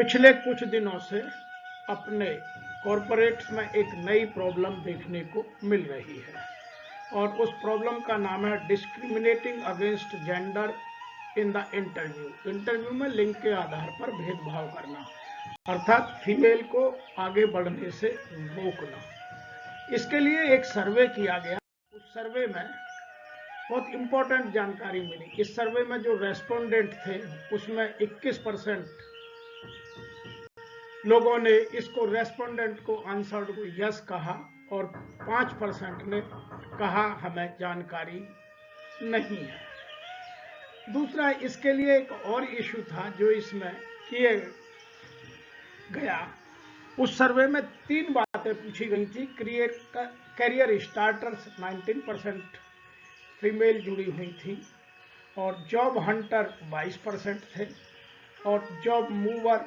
पिछले कुछ दिनों से अपने कॉरपोरेट्स में एक नई प्रॉब्लम देखने को मिल रही है और उस प्रॉब्लम का नाम है discriminating against gender in the interview में लिंग के आधार पर भेदभाव करना, अर्थात फीमेल को आगे बढ़ने से रोकना। इसके लिए एक सर्वे किया गया। उस सर्वे में बहुत इंपॉर्टेंट जानकारी मिली। इस सर्वे में जो रेस्पोंडेंट थे उसमें 21% लोगों ने इसको रेस्पोंडेंट को आंसर को यस कहा और 5% ने कहा हमें जानकारी नहीं है। दूसरा, इसके लिए एक और इशू था जो इसमें किए गया। उस सर्वे में 3 बातें पूछी गई थी। करियर स्टार्टर्स 19% फीमेल जुड़ी हुई थी और जॉब हंटर 22% थे और जॉब मूवर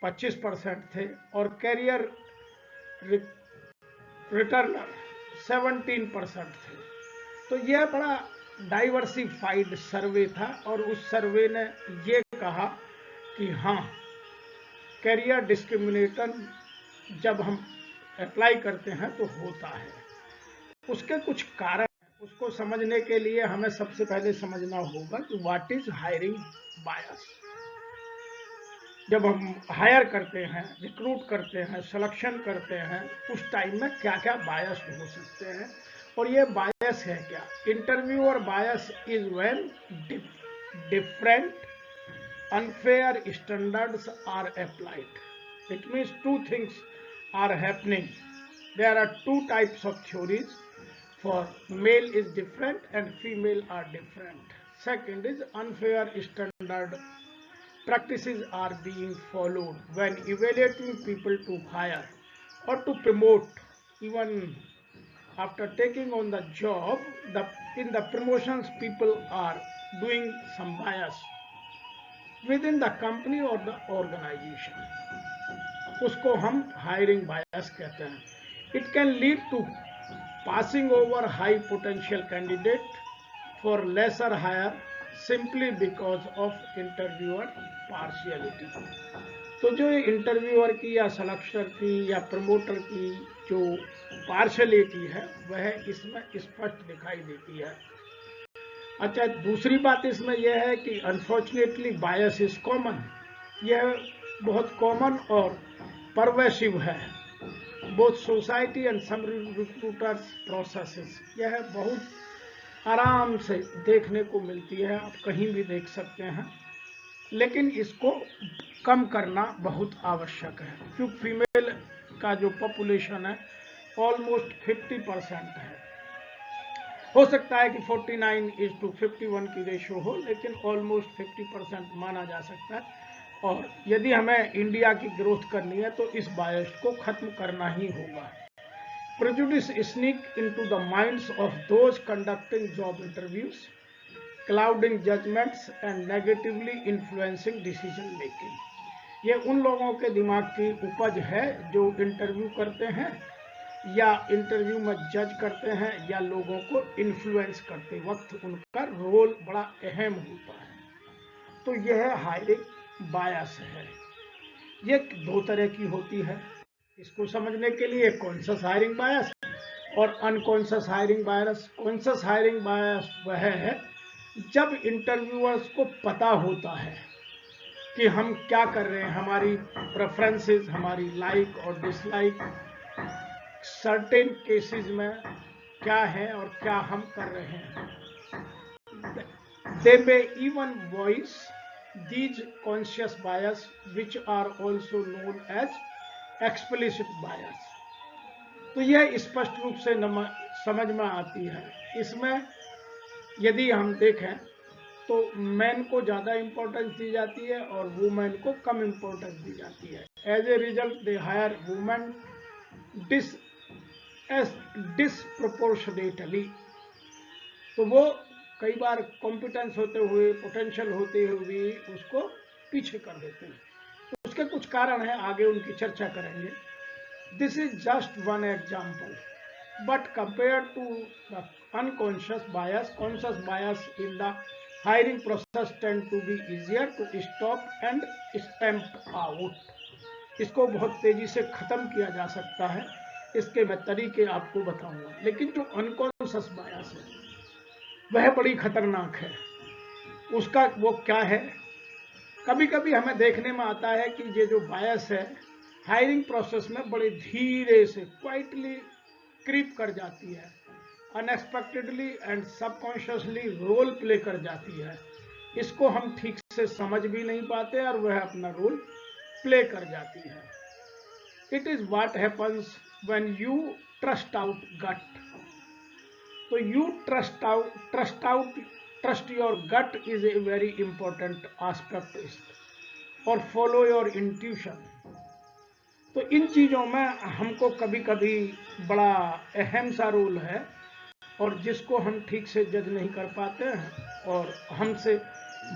25% थे और कैरियर रिटर्नर 17% थे। तो यह बड़ा डाइवर्सिफाइड सर्वे था और उस सर्वे ने ये कहा कि हाँ, कैरियर डिस्क्रिमिनेशन जब हम अप्लाई करते हैं तो होता है। उसके कुछ कारण, उसको समझने के लिए हमें सबसे पहले समझना होगा कि व्हाट इज हायरिंग बायस। जब हम हायर करते हैं, रिक्रूट करते हैं, सिलेक्शन करते हैं, उस टाइम में क्या क्या बायस हो सकते हैं और ये बायस है क्या। Interviewer bias is when different unfair standards are applied. It means two things are happening. There are 2 types of theories. For male is different and female are different. Second is unfair standard practices are being followed when evaluating people to hire or to promote. Even after taking on the job, in the promotions people are doing some bias within the company or the organization. उसको हम hiring बायस कहते हैं. It can lead to passing over high potential candidate for lesser hire simply because of interviewer partiality. तो जो interviewer की या selector की या प्रमोटर की जो पार्शलिटी है वह इसमें स्पष्ट दिखाई देती है. अच्छा, दूसरी बात इसमें यह है कि अनफॉर्चुनेटली बायस इज कॉमन. यह बहुत कॉमन और परवेसिव है. Both society and some recruiters processes. यह बहुत आराम से देखने को मिलती है, आप कहीं भी देख सकते हैं. लेकिन इसको कम करना बहुत आवश्यक है क्योंकि फीमेल का जो पॉपुलेशन है ऑलमोस्ट 50% है. हो सकता है कि 49:51 की रेशो हो, लेकिन ऑलमोस्ट 50% माना जा सकता है. और यदि हमें इंडिया की ग्रोथ करनी है तो इस बायस को खत्म करना ही होगा. Prejudice sneak into the minds of those conducting job interviews, clouding judgements and negatively influencing decision making. ये उन लोगों के दिमाग की उपज है जो इंटरव्यू करते हैं या इंटरव्यू में जज करते हैं या लोगों को इन्फ्लुएंस करते वक्त उनका रोल बड़ा अहम होता है. तो यह हायरिंग बायस है. ये 2 तरह की होती है. इसको समझने के लिए कॉन्शियस हायरिंग बायस और अनकॉन्शियस हायरिंग बायस. कॉन्शियस हायरिंग बायस वह है जब इंटरव्यूअर्स को पता होता है कि हम क्या कर रहे हैं, हमारी प्रेफरेंसेस, हमारी लाइक और डिसलाइक सर्टेन केसेस में क्या है और क्या हम कर रहे हैं. They may even voice these conscious bias which are also known as explicit bias. तो यह स्पष्ट रूप से समझ में आती है. इसमें यदि हम देखें तो मैन को ज़्यादा इम्पोर्टेंस दी जाती है और वुमेन को कम इम्पोर्टेंस दी जाती है. As a result they hire women disproportionately. तो वो कई बार कॉम्पिटेंस होते हुए, पोटेंशियल होते हुए उसको पीछे कर देते हैं. तो उसके कुछ कारण हैं, आगे उनकी चर्चा करेंगे. This is just one example, but compare to the unconscious bias, conscious bias in the hiring process tend to be easier to stop and stamp out। इसको बहुत तेजी से खत्म किया जा सकता है, इसके मैं तरीके आपको बताऊंगा। लेकिन जो अनकॉन्शियस बायस है वह बड़ी खतरनाक है। उसका वो क्या है? कभी कभी हमें देखने में आता है कि ये जो बायस है हायरिंग प्रोसेस में बड़े धीरे से क्वाइटली क्रीप कर जाती है, unexpectedly and subconsciously role play कर जाती है। इसको हम ठीक से समझ भी नहीं पाते और वह अपना रोल प्ले कर जाती है। It is what happens when you trust out gut. तो you trust your gut is a very important aspect और फॉलो योर इंट्यूशन। तो इन चीजों में हमको कभी कभी बड़ा अहम सा रोल है और जिसको हम ठीक से जज नहीं कर पाते हैं और हमसे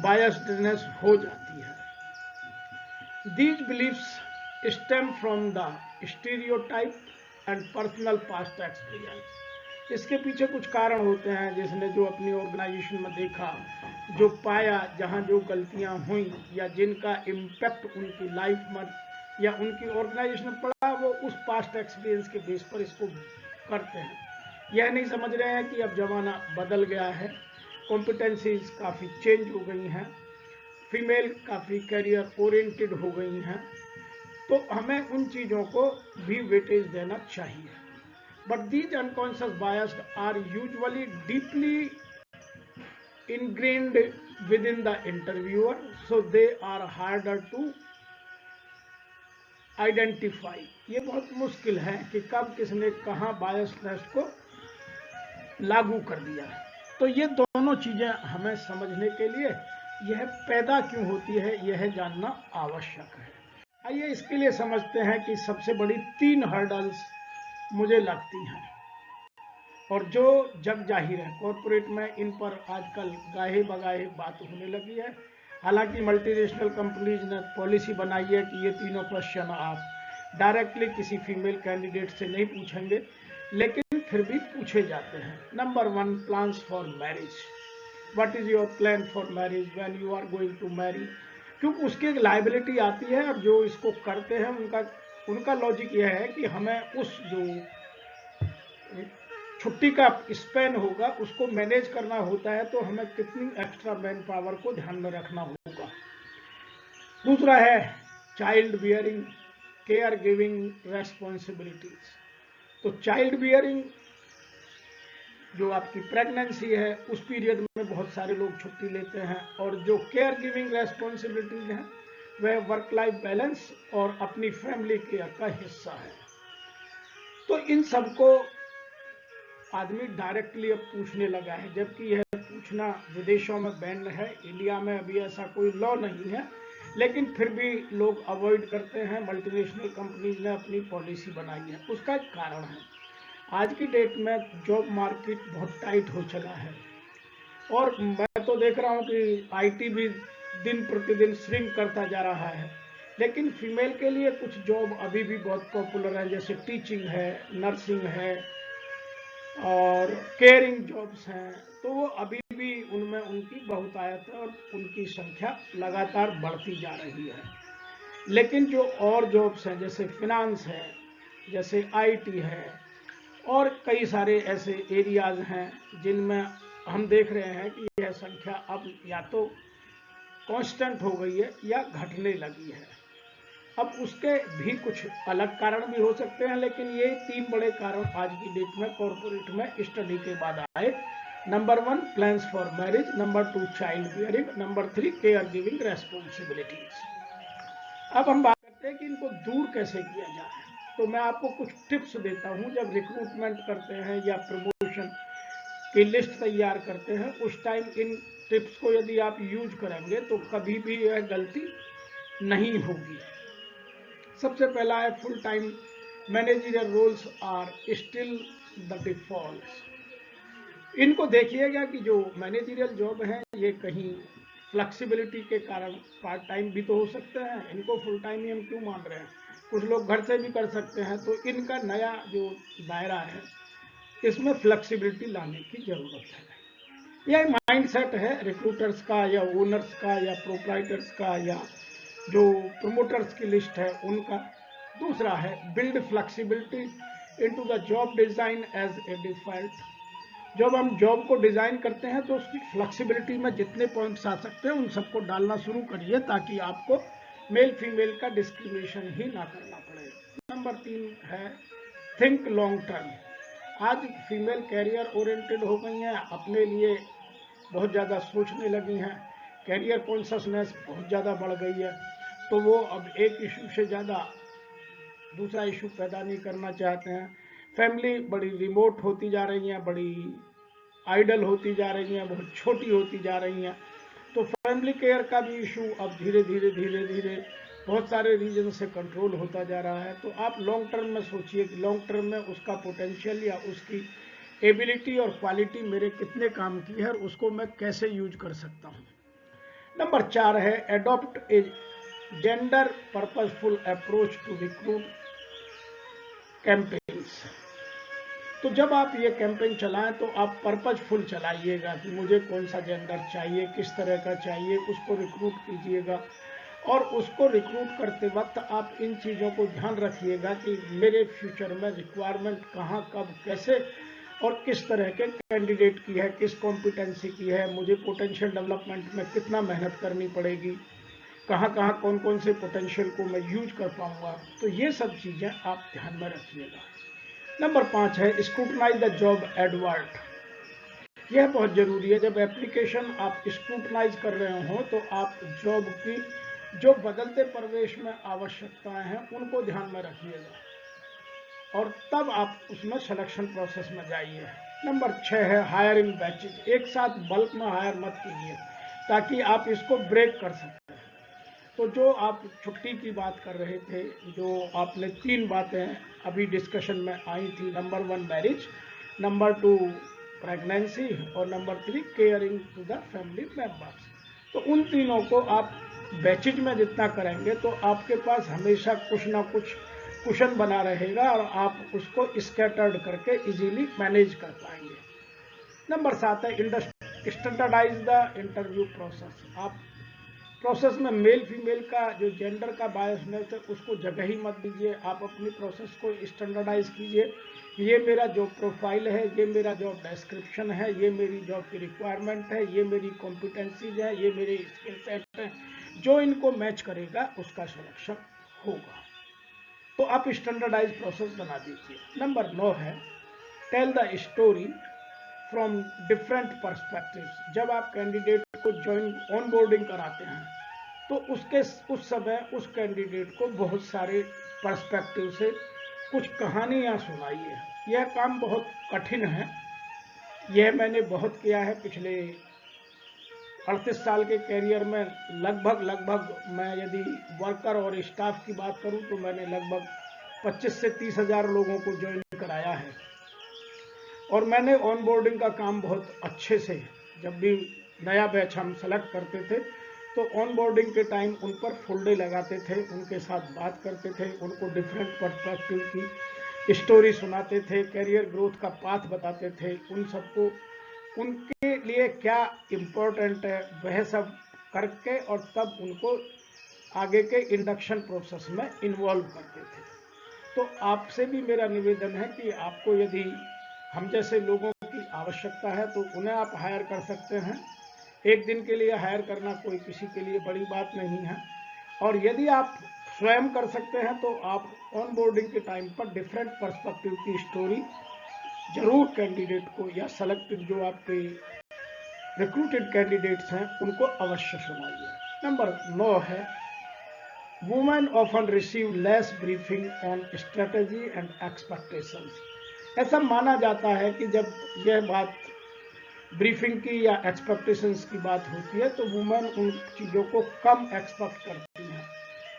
बायस्डनेस हो जाती है। These beliefs stem from the stereotype and personal past experience। इसके पीछे कुछ कारण होते हैं, जिसने जो अपनी ऑर्गेनाइजेशन में देखा, जो पाया, जहां जो गलतियां हुई या जिनका इम्पैक्ट उनकी लाइफ में या उनकी ऑर्गेनाइजेशन में पड़ा, वो उस पास्ट एक्सपीरियंस के बेस पर इसको करते हैं। यह नहीं समझ रहे हैं कि अब जमाना बदल गया है, कॉम्पिटेंसीज काफ़ी चेंज हो गई हैं, फीमेल काफ़ी करियर ओरिएंटेड हो गई हैं, तो हमें उन चीज़ों को भी वेटेज देना चाहिए। But these unconscious biased are usually deeply ingrained within the interviewer, so they are harder to identify। ये बहुत मुश्किल है कि कब किसने कहाँ बायसनेस को लागू कर दिया। तो ये दोनों चीजें हमें समझने के लिए यह पैदा क्यों होती है, यह जानना आवश्यक है। आइए इसके लिए समझते हैं कि सबसे बड़ी 3 हर्डल्स मुझे लगती हैं और जो जग जाहिर है कॉरपोरेट में इन पर आजकल गाहे बगाहे बात होने लगी है। हालांकि मल्टीनेशनल कंपनीज ने पॉलिसी बनाई है कि ये तीनों क्वेश्चन आप डायरेक्टली किसी फीमेल कैंडिडेट से नहीं पूछेंगे, लेकिन फिर भी पूछे जाते हैं। Number 1, plans for marriage. What is your plan for marriage when you are going to marry. क्योंकि उसकी एक लायबिलिटी आती है और जो इसको करते हैं उनका लॉजिक यह है कि हमें उस जो छुट्टी का स्पेन होगा उसको मैनेज करना होता है, तो हमें कितनी एक्स्ट्रा मैन पावर को ध्यान में रखना होगा। दूसरा है child bearing, care giving responsibilities. तो चाइल्ड बियरिंग जो आपकी प्रेगनेंसी है उस पीरियड में बहुत सारे लोग छुट्टी लेते हैं, और जो केयर गिविंग रेस्पॉन्सिबिलिटीज हैं वह वर्क लाइफ बैलेंस और अपनी फैमिली केयर का हिस्सा है। तो इन सबको आदमी डायरेक्टली अब पूछने लगा है, जबकि यह पूछना विदेशों में बैन है। इंडिया में अभी ऐसा कोई लॉ नहीं है, लेकिन फिर भी लोग अवॉइड करते हैं। मल्टीनेशनल कंपनीज ने अपनी पॉलिसी बनाई है, उसका एक कारण है आज की डेट में जॉब मार्केट बहुत टाइट हो चला है, और मैं तो देख रहा हूँ कि आईटी भी दिन प्रतिदिन श्रिंक करता जा रहा है। लेकिन फीमेल के लिए कुछ जॉब अभी भी बहुत पॉपुलर है, जैसे टीचिंग है, नर्सिंग है और केयरिंग जॉब्स हैं। तो वो अभी भी उनमें उनकी बहुतायत है और उनकी संख्या लगातार बढ़ती जा रही है। लेकिन जो और जॉब्स हैं जैसे फिनांस है, जैसे आईटी है, और कई सारे ऐसे एरियाज हैं जिनमें हम देख रहे हैं कि यह संख्या अब या तो कांस्टेंट हो गई है या घटने लगी है। अब उसके भी कुछ अलग कारण भी हो सकते हैं, लेकिन ये 3 बड़े कारण आज की डेट में कॉर्पोरेट में स्टडी के बाद आए। Number 1, plans for marriage. Number 2, child bearing. Number 3, care giving responsibilities. अब हम बात करते हैं कि इनको दूर कैसे किया जाए। तो मैं आपको कुछ टिप्स देता हूं। जब रिक्रूटमेंट करते हैं या प्रमोशन की लिस्ट तैयार करते हैं, उस टाइम इन टिप्स को यदि आप यूज करेंगे तो कभी भी यह गलती नहीं होगी। सबसे पहला है full time managerial roles are still the default. इनको देखिएगा कि जो मैनेजरियल जॉब है ये कहीं फ्लेक्सिबिलिटी के कारण पार्ट टाइम भी तो हो सकते हैं, इनको फुल टाइम ही हम क्यों मान रहे हैं। कुछ लोग घर से भी कर सकते हैं, तो इनका नया जो दायरा है इसमें फ्लेक्सिबिलिटी लाने की जरूरत है। यह माइंडसेट है रिक्रूटर्स का या ओनर्स का या प्रोप्राइटर्स का या जो प्रमोटर्स की लिस्ट है उनका। दूसरा है build flexibility into the job design as a default. जब हम जॉब को डिजाइन करते हैं तो उसकी फ्लेक्सिबिलिटी में जितने पॉइंट्स आ सकते हैं उन सबको डालना शुरू करिए ताकि आपको मेल फीमेल का डिस्क्रिमिनेशन ही ना करना पड़े। नंबर 3 है थिंक लॉन्ग टर्म। आज फीमेल कैरियर ओरिएंटेड हो गई हैं, अपने लिए बहुत ज़्यादा सोचने लगी हैं, कैरियर कॉन्शसनेस बहुत ज़्यादा बढ़ गई है, तो वो अब एक इशू से ज़्यादा दूसरा इशू पैदा नहीं करना चाहते हैं। फैमिली बड़ी रिमोट होती जा रही हैं, बड़ी आइडल होती जा रही हैं, बहुत छोटी होती जा रही हैं, तो फैमिली केयर का भी इशू अब धीरे धीरे बहुत सारे रीजन से कंट्रोल होता जा रहा है। तो आप लॉन्ग टर्म में सोचिए कि लॉन्ग टर्म में उसका पोटेंशियल या उसकी एबिलिटी और क्वालिटी मेरे कितने काम की है और उसको मैं कैसे यूज कर सकता हूँ। नंबर 4 है adopt a gender purposeful approach to recruit campaigns. तो जब आप ये कैंपेन चलाएं तो आप पर्पसफुल चलाइएगा कि मुझे कौन सा जेंडर चाहिए, किस तरह का चाहिए, उसको रिक्रूट कीजिएगा। और उसको रिक्रूट करते वक्त आप इन चीज़ों को ध्यान रखिएगा कि मेरे फ्यूचर में रिक्वायरमेंट कहाँ, कब, कैसे और किस तरह के कैंडिडेट की है, किस कॉम्पिटेंसी की है, मुझे पोटेंशियल डेवलपमेंट में कितना मेहनत करनी पड़ेगी, कहाँ कहाँ कौन कौन से पोटेंशियल को मैं यूज कर पाऊंगा। तो ये सब चीज़ें आप ध्यान में रखिएगा। नंबर 5 है स्क्रूटनाइज द जॉब एडवर्ट। यह बहुत जरूरी है। जब एप्लीकेशन आप स्क्रूटनाइज कर रहे हो तो आप जॉब की जो बदलते परिवेश में आवश्यकताएं हैं उनको ध्यान में रखिएगा और तब आप उसमें सिलेक्शन प्रोसेस में जाइए। नंबर 6 है हायरिंग बैचेज। एक साथ बल्क में हायर मत कीजिए ताकि आप इसको ब्रेक कर सकें। तो जो आप छुट्टी की बात कर रहे थे, जो आपने 3 बातें अभी डिस्कशन में आई थी, नंबर 1 मैरिज, नंबर 2 प्रेगनेंसी और number 3 caring to the family members. तो उन तीनों को आप बैचेज में जितना करेंगे तो आपके पास हमेशा कुछ ना कुछ कुशन बना रहेगा और आप उसको स्कैटर्ड करके इजीली मैनेज कर पाएंगे। नंबर 7 है स्टैंडर्डाइज द इंटरव्यू प्रोसेस। आप प्रोसेस में मेल फीमेल का जो जेंडर का बायसनेस है उसको जगह ही मत दीजिए। आप अपनी प्रोसेस को स्टैंडर्डाइज कीजिए। ये मेरा जॉब प्रोफाइल है, ये मेरा जॉब डिस्क्रिप्शन है, ये मेरी जॉब की रिक्वायरमेंट है, ये मेरी कॉम्पिटेंसीज है, ये मेरे स्किल सेट है, जो इनको मैच करेगा उसका सिलेक्शन होगा। तो आप स्टैंडर्डाइज प्रोसेस बना दीजिए। नंबर 9 है tell the story from different perspectives. जब आप कैंडिडेट को ज्वाइन ऑनबोर्डिंग कराते हैं तो उस समय उस कैंडिडेट को बहुत सारे पर्सपेक्टिव से कुछ कहानियां सुनाइए। यह काम बहुत कठिन है, यह मैंने बहुत किया है पिछले 38 साल के कैरियर में। लगभग मैं यदि वर्कर और स्टाफ की बात करूं तो मैंने लगभग 25 से 30 हजार लोगों को ज्वाइन कराया है और मैंने ऑनबोर्डिंग का काम बहुत अच्छे से, जब भी नया बैच हम सेलेक्ट करते थे तो ऑनबोर्डिंग के टाइम उन पर फुल डे लगाते थे, उनके साथ बात करते थे, उनको डिफरेंट पर्सपेक्टिव की स्टोरी सुनाते थे, कैरियर ग्रोथ का पाथ बताते थे, उन सबको उनके लिए क्या इम्पोर्टेंट है वह सब करके और तब उनको आगे के इंडक्शन प्रोसेस में इन्वॉल्व करते थे। तो आपसे भी मेरा निवेदन है कि आपको यदि हम जैसे लोगों की आवश्यकता है तो उन्हें आप हायर कर सकते हैं। एक दिन के लिए हायर करना कोई किसी के लिए बड़ी बात नहीं है। और यदि आप स्वयं कर सकते हैं तो आप ऑन बोर्डिंग के टाइम पर डिफरेंट पर्सपेक्टिव की स्टोरी जरूर कैंडिडेट को या सेलेक्टेड जो आपके रिक्रूटेड कैंडिडेट्स हैं उनको अवश्य सुनाइए। नंबर 9 है women often receive less briefing on strategy and expectations. ऐसा माना जाता है कि जब यह बात ब्रीफिंग की या एक्सपेक्टेशंस की बात होती है तो वुमेन उन चीज़ों को कम एक्सपेक्ट करती हैं,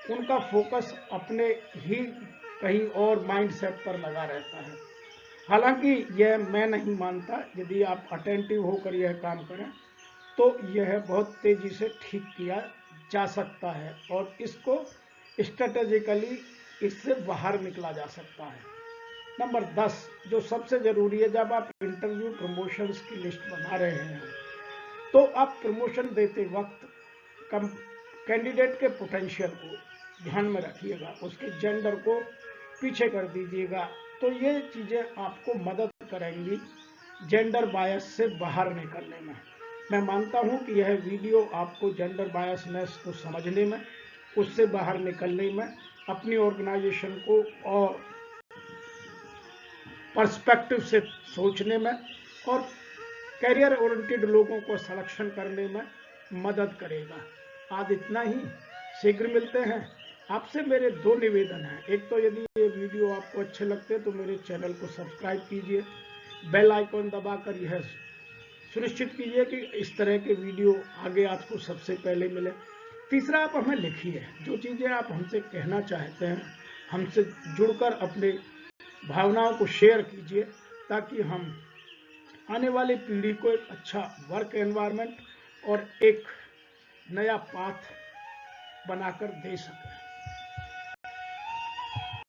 उनका फोकस अपने ही कहीं और माइंडसेट पर लगा रहता है। हालांकि यह मैं नहीं मानता, यदि आप अटेंटिव होकर यह काम करें तो यह बहुत तेजी से ठीक किया जा सकता है और इसको स्ट्रेटेजिकली इससे बाहर निकला जा सकता है। नंबर 10 जो सबसे जरूरी है, जब आप इंटरव्यू प्रमोशंस की लिस्ट बना रहे हैं तो आप प्रमोशन देते वक्त कैंडिडेट के पोटेंशियल को ध्यान में रखिएगा, उसके जेंडर को पीछे कर दीजिएगा। तो ये चीज़ें आपको मदद करेंगी जेंडर बायस से बाहर निकलने में। मैं मानता हूं कि यह वीडियो आपको जेंडर बायसनेस को समझने में, उससे बाहर निकलने में, अपनी ऑर्गेनाइजेशन को और पर्सपेक्टिव से सोचने में और कैरियर ओरिएंटेड लोगों को सिलेक्शन करने में मदद करेगा। आज इतना ही, शीघ्र मिलते हैं। आपसे मेरे दो निवेदन हैं। एक तो यदि ये वीडियो आपको अच्छे लगते हैं तो मेरे चैनल को सब्सक्राइब कीजिए, बेल आइकॉन दबाकर यह सुनिश्चित कीजिए कि इस तरह के वीडियो आगे आपको सबसे पहले मिले। तीसरा, आप हमें लिखिए जो चीज़ें आप हमसे कहना चाहते हैं, हमसे जुड़कर अपने भावनाओं को शेयर कीजिए, ताकि हम आने वाली पीढ़ी को एक अच्छा वर्क एनवायरनमेंट और एक नया पाथ बनाकर दे सकें।